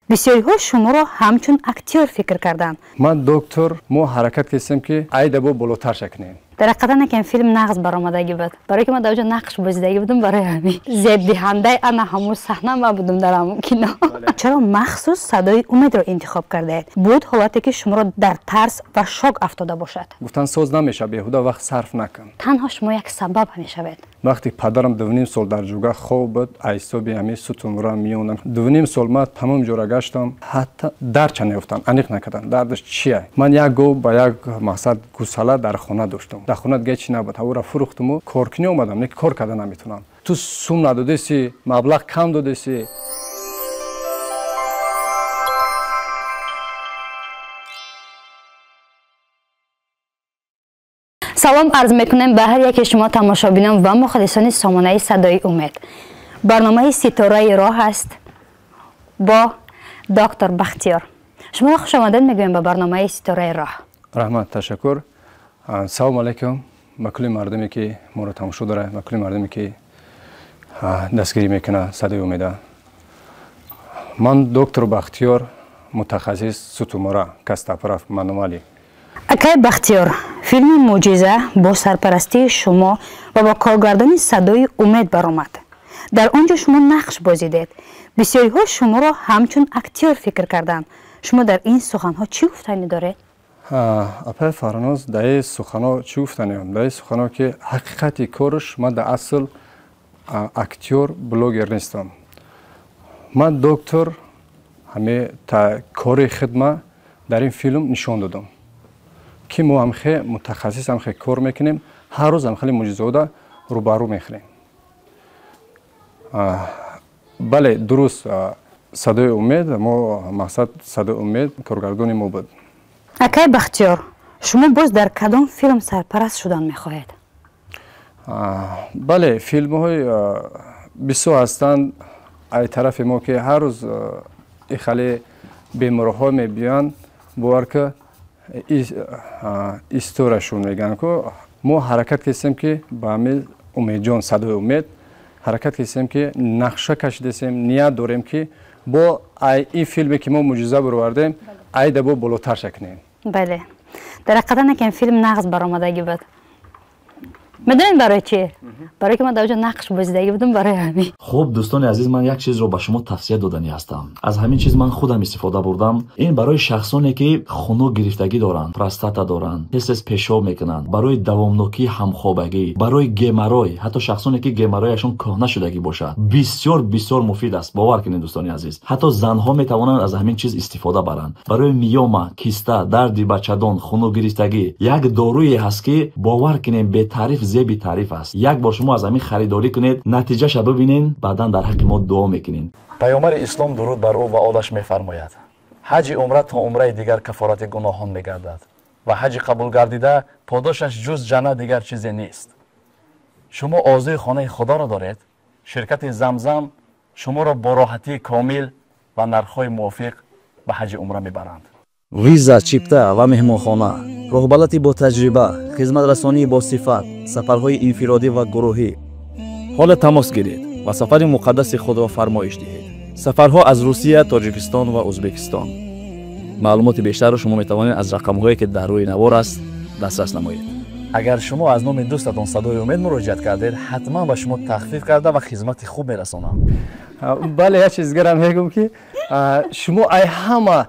بسیاری‌ها شما را همچون اکتور فکر کردند. من دکتر ما حرکت کردیم که ایده با بالاتر شکنیم. در حقیقت نکن فیلم نقص برآمدگی بود. برای که من در اونجا نقش بازیدگی بودم برای همین. ضد دهنده انا همون صحنه ما بودم در همون کینو. چرا مخصوص صدای امید را انتخاب کردید؟ بود حالتی که شما را در ترس و شوک افتاده باشد. گفتن ساز نمیشه بیهوده وقت صرف نکن. تنها شما یک سبب میشوید. وقتی پدرم 2.5 سال در جوگه خواب بود ایسابی همه ستون را میوندم 2.5 سال ما تمام جوره گشتم حتی درچ نیفتم انیق نکردن دردش چیه من یک گو با یک مقصد گوساله در خانه داشتم در خانه دیگه چی نبود او را فروختم و کارکنی اومدم نه کار کردن نمیتونم تو سوم ندادیسی مبلغ کم دادیسی. سلام عرض میکنم به هر یک شما تماشابینان و مخلصان سامانه صدای امید. برنامه ستاره راه است با دکتر بختیار. شما را خوش آمدید میگویم به برنامه ستاره راه. رحمت تشکر. سلام علیکم مکلی مردمی که ما را تماشا داره مکلی مردمی که دستگیری میکنه صدای امید. من دکتر بختیار متخصص ستومورا کستاپراف منوالی. اکای بختیار فیلم معجزه با سرپرستی شما و با کارگردانی صدای امید برآمد. در آنجا شما نقش بازیدید. بسیاری ها شما را همچون اکتور فکر کردند. شما در این سخن ها چی گفتنی دارید؟ اپای فرانوز در این سخن ها چی گفتنیم؟ در این سخن ها که حقیقتی کارش من در اصل اکتور بلوگر نیستم. من دکتر همه تا کار خدمت در این فیلم نشان دادم. که ما هم خیلی متخصص هم خیلی کار میکنیم هر روز هم خیلی معجزه‌ها روبرو میخوریم. بله درست صدای امید ما مقصد صدای امید کارگردان ما بود. اکای بختیار شما باز در کدام فیلم سرپرست شدن میخواهید؟ بله فیلم های بسیار هستند ای طرف ما که هر روز این خیلی بیمارها میبیان باور که استورشون میگن که ما حرکت کردیم که با همه امید جان صدای امید حرکت کردیم که نقشه کشیدیم نیت داریم که با این فیلمی که ما معجزه برآوردیم ایده با بالاتر شکنیم. بله در حقیقت نکن فیلم نقص برآمدگی بود. میدونید برای چی؟ برای که من در اونجا نقش بازیدگی بودم برای همین. خب دوستان عزیز من یک چیز رو به شما توصیه دادنی هستم. از همین چیز من خودم استفاده بردم. این برای شخصانی که خونک گرفتگی دارند، پروستاتا دارند، حس پیشاب میکنند، برای دوامناکی همخوابگی، برای گمرای، حتی شخصانی که گمرایشون کهنه شدگی باشد. بسیار مفید است. باور کنید دوستان عزیز. حتی زنها میتوانند از همین چیز استفاده برند. برای میوما، کیستا، درد بچه‌دان، خونک گرفتگی یک دارویی هست که باور کنید به تعریف زیبی تعریف است. یک بار شما از همین خریداری کنید نتیجه شو ببینین بعداً در حق ما دعا میکنین. پیامبر اسلام درود بر او و آلش میفرماید حج عمره تا عمره دیگر کفارت گناهان میگردد و حج قبول گردیده پاداشش جز جنت دیگر چیزی نیست. شما آرزوی خانه خدا را دارید؟ شرکت زمزم شما را با راحتی کامل و نرخ‌های موافق به حج عمره میبرند. ویزا، چیپتا و مهمانخانه، راهبردی با تجربه، خدمترسانی با صفت، سفرهای انفرادی و گروهی. حال تماس گیرید و سفر مقدس خود را فرمایش دهید. سفرها از روسیه، تاجیکستان و ازبکستان. معلومات بیشتر را شما میتوانید از رقم‌هایی که در روی نوار است دسترس نمایید. اگر شما از نام دوستتان صدای امید مراجعت کردید حتما به شما تخفیف کرده و خدمت خوب میرسانم. بله یه چیز گرم میگم که شما ای همه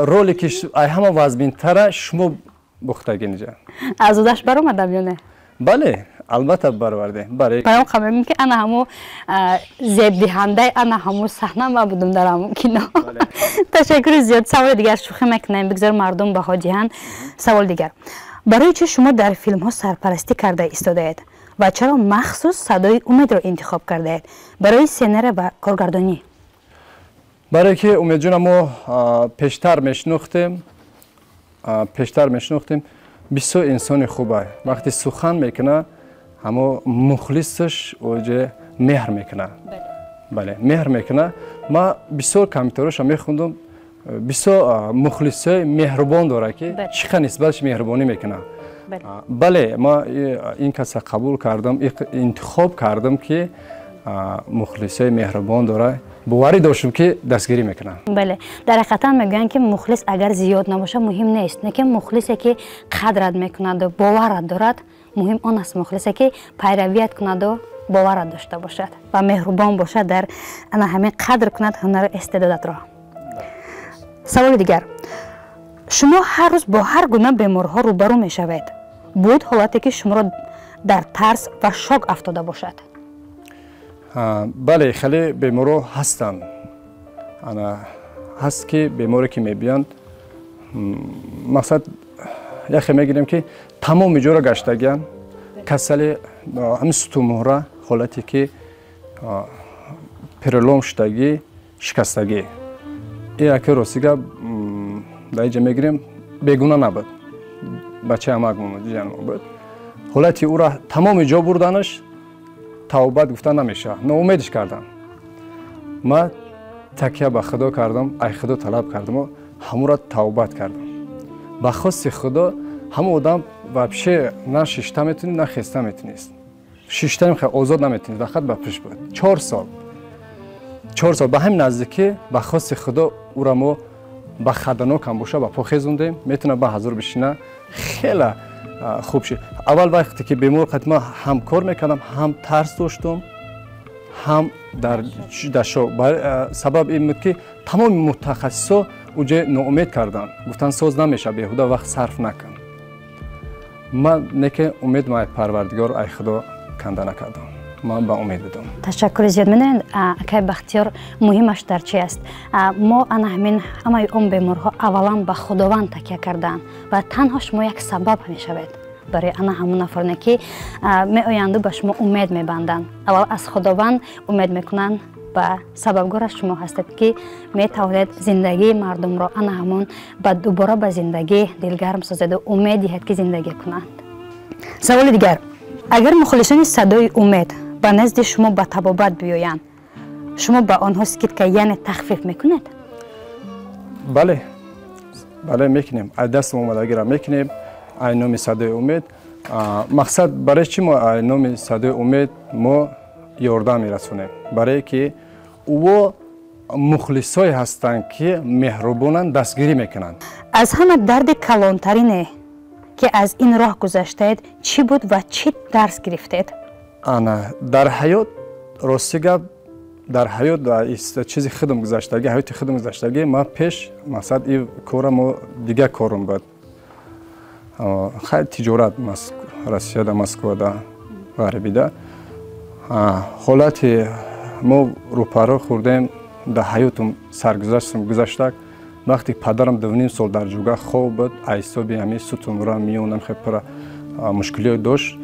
رولی که ای همه وزبین تره شما بختگی نجا از اودش برآمدم یا نه؟ بله البته برآورده. برای پیام خبرم که انا همو ضد دهنده انا همو صحنه ما بودم در همون کینو. تشکر زیاد. سوال دیگر شوخی میکنم بگذار مردم بها جهان. سوال دیگر برای چه شما در فیلم ها سرپرستی کرده ایستاده اید و چرا مخصوص صدای امید را انتخاب کرده اید برای سینری و کارگردانی؟ برای که امید جون ما پیشتر میشناختیم بسیار انسان خوبه وقتی سخن میکنه اما مخلصش اوجه مهر میکنه. بله مهر میکنه. ما بسیار کامنتاراش میخوندم بسیار مخلصه مهربان داره که چقدر نسبتش مهربانی میکنه. بله ما این کس قبول کردم انتخاب کردم که مخلصای مهربان داره باوری داشتم که دستگیری میکنن. بله در حقیقت میگن که مخلص اگر زیاد نباشه مهم نیست، نه که مخلصی که قدرت میکند و باورت دارد مهم آن است، مخلصی که پیرویت کند و باورت داشته باشد و مهربان باشد در همین قدر کند هنر استعدادت را. سوال دیگر، شما هر روز با هر گونه بیماری‌ها روبرو میشوید، بود حالتی که شما را در ترس و شوک افتاده باشد؟ بله خیلی بیمارا هستند. هست که بیماری که میبیند مقصد یخی میگیریم که تمام جا را گشتگیان کسل همین ستومورا حالتی که پرلوم شدگی شکستگی این که راسیگا در اینجا میگیریم بیگونه نبود، بچه همک بود حالتی او را تمام جا بردنش توبت گفتن نمیشه، ناامیدش کردن. ما تکیه به خدا کردم، ای خدا طلب کردم و همون را توبت کردم. به خواست خدا همون آدم وابشه نه ششته میتونی نه خسته میتونیست. ششته خیلی آزاد نمیتونید، فقط به پیش بود. 4 سال به همین نزدیکی به خواست خدا او را ما به خدانو کم باشه به پا خیزوندیم، میتونه به حضور بشینه، خیلی خوب شد. اول وقتی که بیمار قدما هم کار میکردم هم ترس داشتم هم در شو سبب این بود که تمام متخصصا اونجا ناامید کردن، گفتن ساز نمیشه بیهوده وقت صرف نکن. من نکه امید ما پروردگار ای خدا کنده نکردم، من به امید بدم. تشکر زیاد. میدونید که بختیار مهمش در چی است؟ ما همین همه اون بیمارها اولا به خداوند تکیه کردن و تنها شما یک سبب میشوید برای همون نفرانی که می آیند به شما امید میبندن. اول از خداوند امید میکنن و سببگار شما هستید که می توانید زندگی مردم را همون به دوباره به زندگی دلگرم سازید و امید دهید که زندگی کنند. سوال دیگر، اگر مخلصان صدای امید به نزد شما به طبابت بیایند، شما به آنها سکت که یعنی تخفیف میکنید؟ بله میکنیم. دست اومدگی را میکنیم. نام صدای امید مقصد برای چی ما نام صدای امید ما یاردم میرسونیم؟ برای که او مخلصای هستند که مهربانن دستگیری میکنند. از همه درد کلانترینه که از این راه گذشتید چی بود و چی درس گرفتید؟ در حیات راستیگه در حیات چیزی خدم گذشتگی، حیات خدم گذشتگی ما پیش مقصد این کار ما دیگه کارم بود. خیلی تجارت روسیه دا مسکو دا غربی دا حالت ما روپارا خوردیم در حیاتم سرگذشتم گذشتک. وقتی پدرم 2.5 سال در جوگه خواب بود، عیصابی همی ستون را میونم خیلی پر مشکلی داشت.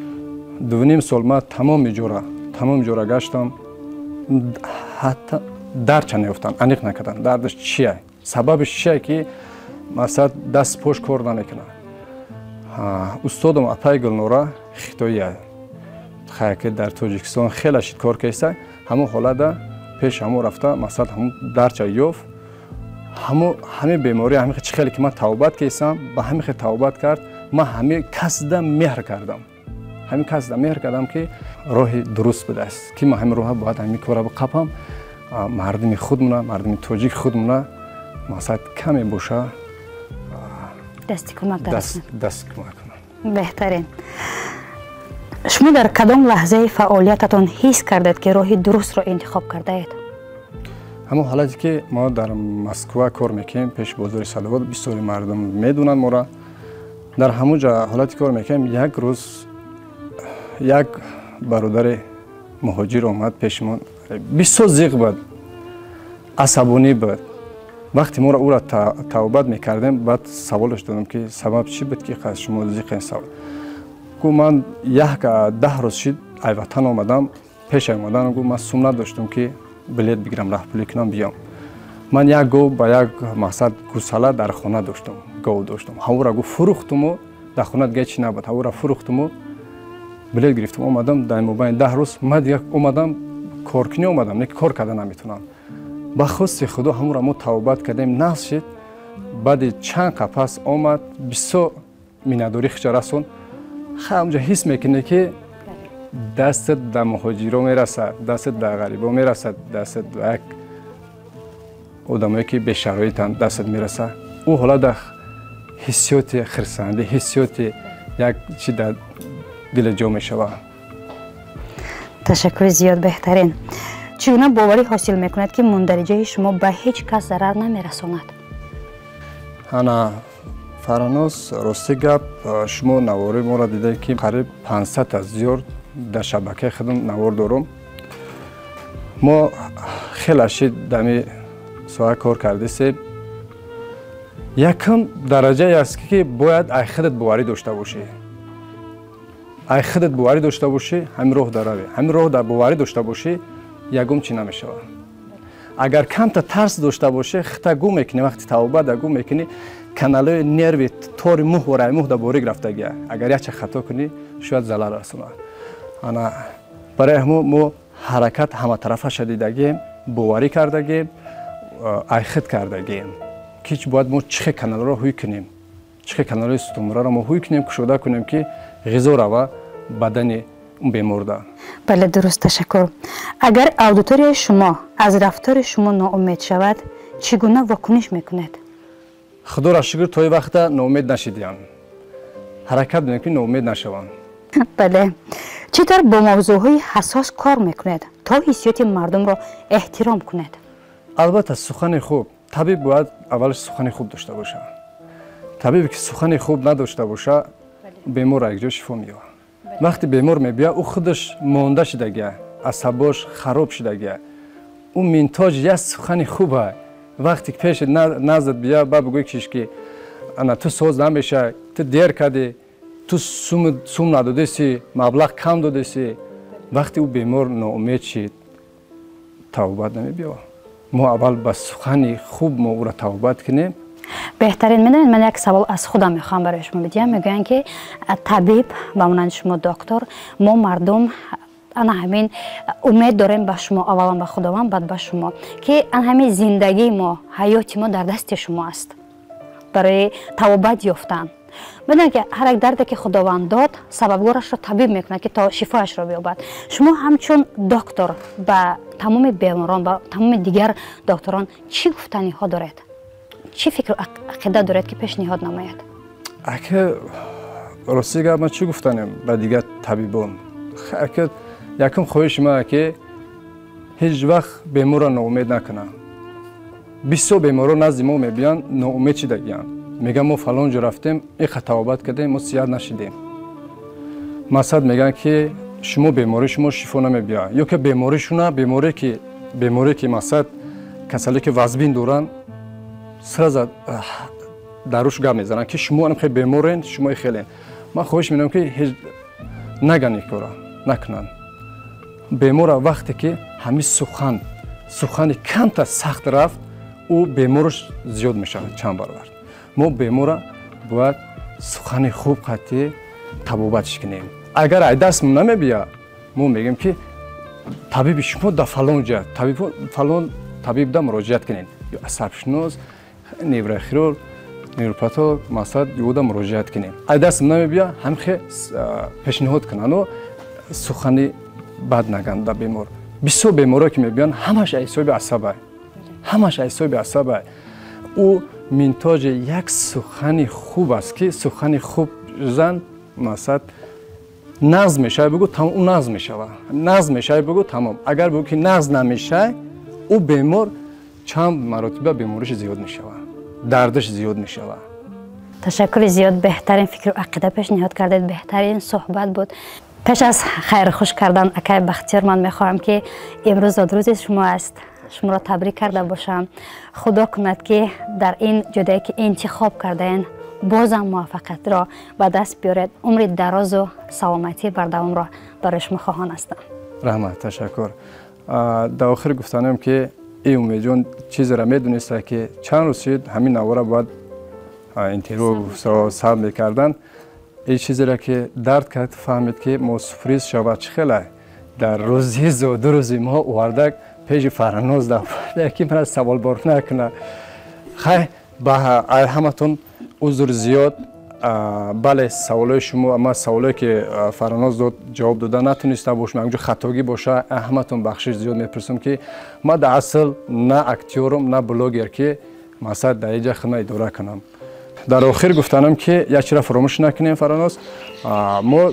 2.5 سال ما تمام جورا گشتم، حتی درچ نیفتن، انیق نکردن. دردش چیه؟ سببش چیه که مثلا دست پشت کار نمیکنه؟ استادم اپای گلنورا خیتایی خیلی که در تاجیکستان خیلی شد کار کیسته، همون حالت پیش همون رفته، مثلا همون درچ یوف همه بیماری همه خیلی که من توبت کیسم به همه خیلی توبت کرد. من همه کسدم مهر کردم که راه درست بده است که ما همه راه باید همین کارا بقپم. مردم خودمونه، مردم تاجیک خودمونه مثلا کمی باشه دست کمک کنم. بهترین. شما در کدام لحظه فعالیتتان حس کردید که راه درست را انتخاب کرده اید؟ همون حالتی که ما در مسکو کار میکنیم پیش بازار صلوات، بسیاری مردم میدونن ما را. در همون جا حالتی کار میکنیم، یک روز یک برادر مهاجر اومد پیش ما، بسیار زیغ بود، عصبانی بود. وقتی ما او را توبت میکردیم بعد سوالش دادم که سبب چی بود که خواست شما زیغ سوال؟ گو من 10 روز شد ای وطن آمدم، پیش آمدن گو من سوم نداشتم که بلیت بگیرم رهبری کنم بیام. من یک گو با یک مقصد گوساله در خانه داشتم، گو داشتم، او را گو فروختم و در خانه دیگه چی نبود، او را فروختم و بلیت گرفتم آمدم. در مابین 10 روز من دیگه اومدم کارکنی اومدم، نه کار کرده نمیتونم. با خواست خدا همون را ما توبت کردیم، نقص شد. بعد چند قفس آمد، بسیار مینداری خجا رسون. خیلی اونجا حس میکنه که دستت در مهاجرا میرسد، دستت در غریبا میرسد، دستت در یک آدمایی که به شرایطن دستت میرسه، او حالا در حسیات خرسنده، حسیات یک چی در دل جا میشوه. تشکر زیاد. بهترین چگونه باوری حاصل میکند که مندرجه شما به هیچ کس ضرر نمیرساند؟ انا فرانوس راستی گپ، شما نواری ما را دیده که قریب 500 از زیاد در شبکه خودم نوار دارم. ما خیلی شد دمی ساعت کار کرده سه. یکم درجه است که باید ای خودت باوری داشته باشی. ای خودت باوری داشته باشی، همین راه داره. همین راه در باوری داشته باشی، یکم چی نمیشه. اگر کم تا ترس داشته باشی، خطا گم میکنی. وقتی توبه دا گم میکنی، کانالای نروی تور موه و رای موه دا بوری گرفته گیه. اگر یک خطا کنی، شاید زلال رسونه. انا برای همو حرکت همه طرفه شدیدگیم، باوری کردگیم، ای خود کردگیم. که باید ما چه کانال را هوی کنیم، چه کانال ستومرا را ما هوی کنیم، کشوده کنیم که غذا را و بدن اون بیمار ده. بله درست. تشکر. اگر اودیتوری شما از رفتار شما ناامید شود، چگونه واکنش میکنید؟ خدا را شکر تا این وقت ناامید نشدیم. حرکت میکنیم که ناامید نشوند. بله. چطور با موضوعهای حساس کار میکنید تا حسیات مردم را احترام کنید؟ البته سخن خوب، طبیب باید اولش سخن خوب داشته باشه. طبیبی که سخن خوب نداشته باشه، بیمار یک جا شفا می‌یابه. وقتی بیمار میبیا، او خودش مانده شدگی، عصباش خراب شدگی. او منتاج یک سخن خوبه. وقتی پیش نزد بیا، با بگوی که انا تو ساز نمیشه، تو دیر کردی، تو سوم ندادیسی، مبلغ کم دادیسی. وقتی او بیمار ناامید شد، توبه نمیبیا. ما اول با سخن خوب ما او را توبه کنیم. بهترین میدونید، من یک سوال از خودم میخوام برای شما بدیم. میگن که طبیب و مانند شما دکتر، ما مردم انا همین امید داریم به شما، اولا به خداوند، بعد به شما، که ان همین زندگی ما، حیات ما در دست شما است برای توبه یافتن. بدونید که هر یک دردی که خداوند داد، سببگارش را طبیب میکنه که تا شفایش را بیابد. شما همچون دکتر به تمام بیماران، به تمام دیگر دکتران چی گفتنی ها دارید؟ چی فکر و عقیده دارید که پیشنهاد نماید؟ اگه راستی گفت، من چی گفتنم به دیگر طبیبان؟ اگه یکم خواهش ما که هیچ وقت بیمار را ناامید نکنه. 20 بیمارا نزد ما میبیان ناامید شدگیان. میگن ما فلان جا رفتیم، این توبت کردیم، ما سیاد نشدیم. مثلا میگن که شما بیماری شما شفا نمیبیا، یا که بیماریشونه بیماری که مثلا کسایی که وزبین دارن سر داروش گام میزنن که شما هم خیلی بیمارین، شما خیلی. من خواهش میکنم که هیچ نگن این کارا، نکنن. بیمار وقتی که همین سخن کم تا سخت رفت، او بیمارش زیاد میشه چند برابر. ما بیمار باید سخن خوب قطعی طبابتش کنیم. اگر ای دست نمیبیا، ما میگیم که طبیب شما در فلان جا، فلان طبیب در مراجعت کنین، یا عصبشناس، نیوروخیرورگ، نیوروپاتولوگ، مثلا یه در مراجعت کنین. ای دست نمیبیا، هم خیلی پیشنهاد کنن و سخن بد نگن در بیمار. 20 بیمارا که میبیان، همش اعصاب عصبه، همش اعصاب عصبه. او منتاج یک سخن خوب است که سخن خوب زن مثلا نظم میشه، بگو تمام اون نظم میشه، نظم میشه بگو تمام. اگر بگو که نظم نمیشه، او بیمار چند مرتبه بیماریش زیاد میشه، دردش زیاد میشه. تشکر زیاد. بهترین فکر و عقیده پیشنهاد کردید، بهترین صحبت بود. پیش از خیر خوش کردن اکای بختیار، من میخواهم که امروز روز شما است، شما را تبریک کرده باشم. خدا کند که در این جدایی که انتخاب کردین بازم موفقیت را به دست بیارید. عمر دراز و سلامتی بردوام را برای شما خواهان هستم. رحمت. تشکر. در آخر گفتنم که ای امید جان چیزی را میدونسته که چند روز شد همین نواره باید اینترویو سر میکردن. این چیزی را که درد کرد، فهمید که ما سفریز شود چخیله در روزی و 2 روزی ما وردک پیش فرانوز دفعه که من سوال بار نکنه. خیلی با همتون عذر زیاد بله سوالای شما اما سوالی که فراناز داد جواب داده نتونسته باشم اونجا خطاگی باشه احمدتون بخشش زیاد میپرسم که ما در اصل نه اکتیورم نه بلاگر که مثلا در اینجا خدمت اداره کنم. در آخر گفتنم که یک چیز فراموش نکنیم فراناز، ما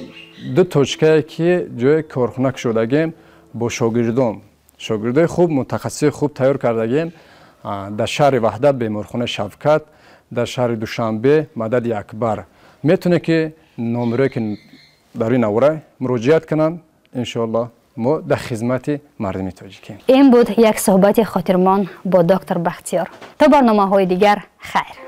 دو توچکه که جای کارخانه شدگیم با شاگردای خوب متخصص خوب تیار کردگیم در شهر وحدت بیمارخانه شفقت، در شهر دوشنبه مدد اکبر. میتونه که نمره که در این نوره مراجعت کنن، انشالله ما در خدمت مردم تاجیکیم. این بود یک صحبت خاطرمان با دکتر بختیار. تا برنامه های دیگر خیر.